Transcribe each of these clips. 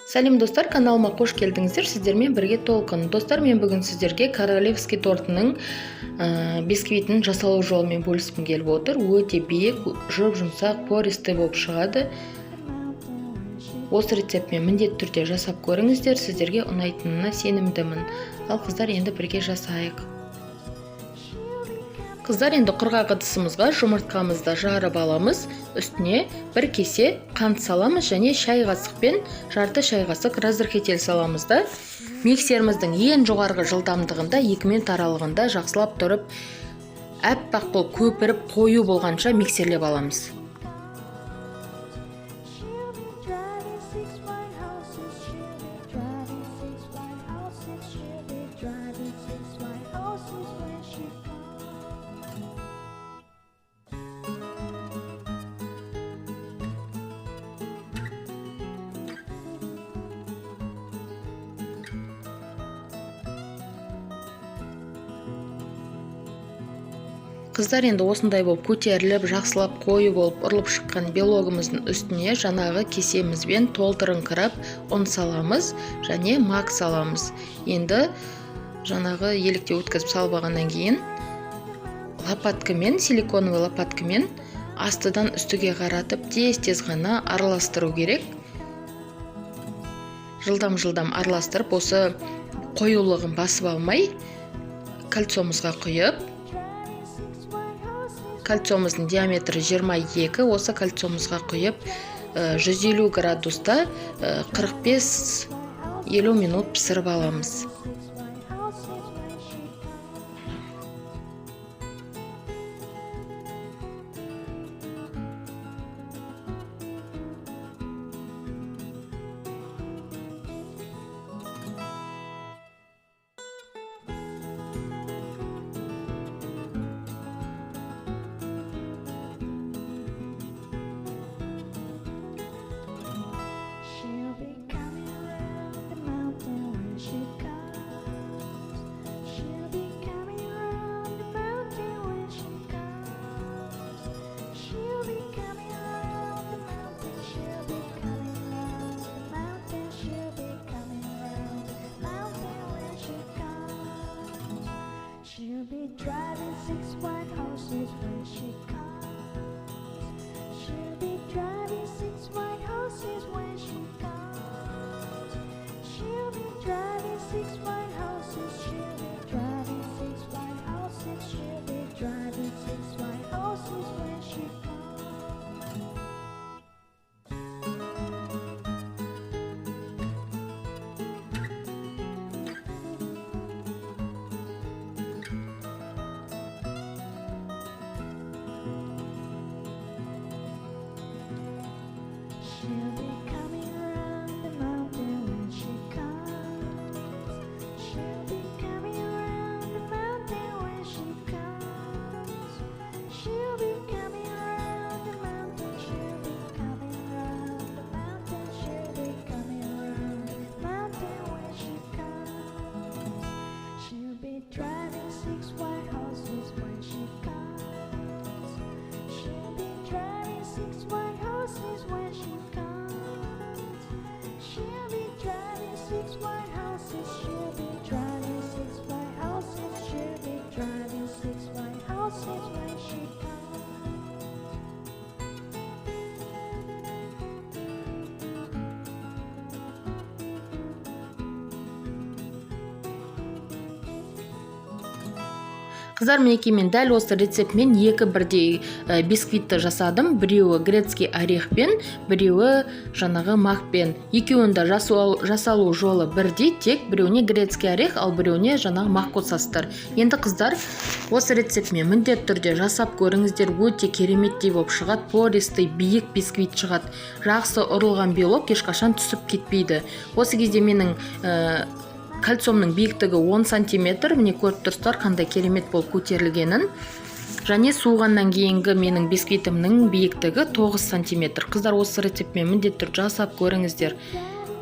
Сәлем достар, каналыма қош келдіңіздер. Сіздермен бірге толқын. Достар, мен бүгін сіздерге королевский тортының бисквитінің жасалу жолымен бөліскім келіп отыр. Өте биік, жұп-жұмсақ, пористый болып шығады. Осы рецептпен міндетті түрде жасап көріңіздер. Сіздерге ұнайтынына сенімдімін. Ал қыздар, енді бірге жасайық. Қыздар, енді құрғақ ыдысымызға жұмыртқамызды жарып аламыз. Үстіне бір кесе қант саламыз және шай қасықпен жарты шай қасық разрыхитель саламыз да. Миксеріміздің ең жоғарғы жылдамдығында 2 минут аралығында жақсылап тұрып, әппақ болып көпіріп қою болғанша миксерлеп аламыз. Қыздар, енді осындай болып көтеріліп, жақсылап қою болып ұрылып шыққан белогымыздың үстіне жаңағы кесемізбен толтырыңқырап ұн саламыз және мак саламыз. Енді жаңағы елікте өткізіп салып алғаннан кейін лопаткамен, силиконовый лопаткамен астыдан үстіге қаратып тез-тез ғана араластыру керек. Жылдам-жылдам араластырып, осы қоюлығын басып алмай кольцомызға құйып, кольцомыздың диаметрі 22, осы кольцомызға құйып 150 градуста 45-50 минут пісіріп аламыз. She'll be driving 6 white horses when she comes. She'll be driving 6 white horses when she comes. She'll be driving 6 white horses. She'll be driving 6 white horses. She'll be driving 6 white horses when she comes. She'll be coming around the mountain when she comes. She'll be coming around the mountain when she comes. She'll be coming around the mountain. She'll be coming around the mountain. She'll be coming around the mountain when she comes. She'll be driving 6 white horses when she comes. She'll be driving 6 white horses when she comes. She'll be driving 6 white horses. She'll be driving 6 white horses. She'll be driving 6 white horses when she comes. Қыздар, мінекей мен дәл осы рецептмен екі бірдей бисквитті жасадым. Біреуі грецкий орехпен, біреуі жаңағы макпен. Екеуінде жасалу жолы бірдей, тек біреуіне грецкий орех, ал біреуіне жаңағы мак қосасыздар. Енді қыздар, осы рецептмен міндетті түрде жасап көріңіздер, өте кереметтей болып шығады, пористый, биік бисквит шығады. Жақсы ұрылған белок ешқашан түсіп кетпейді. Осы кезде менің кольцомның биіктігі 10 сантиметр, міне көріп тұрсыздар қандай керемет болып көтерілгенін. Және суығаннан кейінгі менің бисквитімнің биіктігі 9 сантиметр. Қыздар, осы рецептпен міндетті түрде жасап көріңіздер.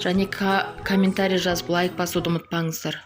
Және комментарий жазып лайк басуды ұмытпаңыздар.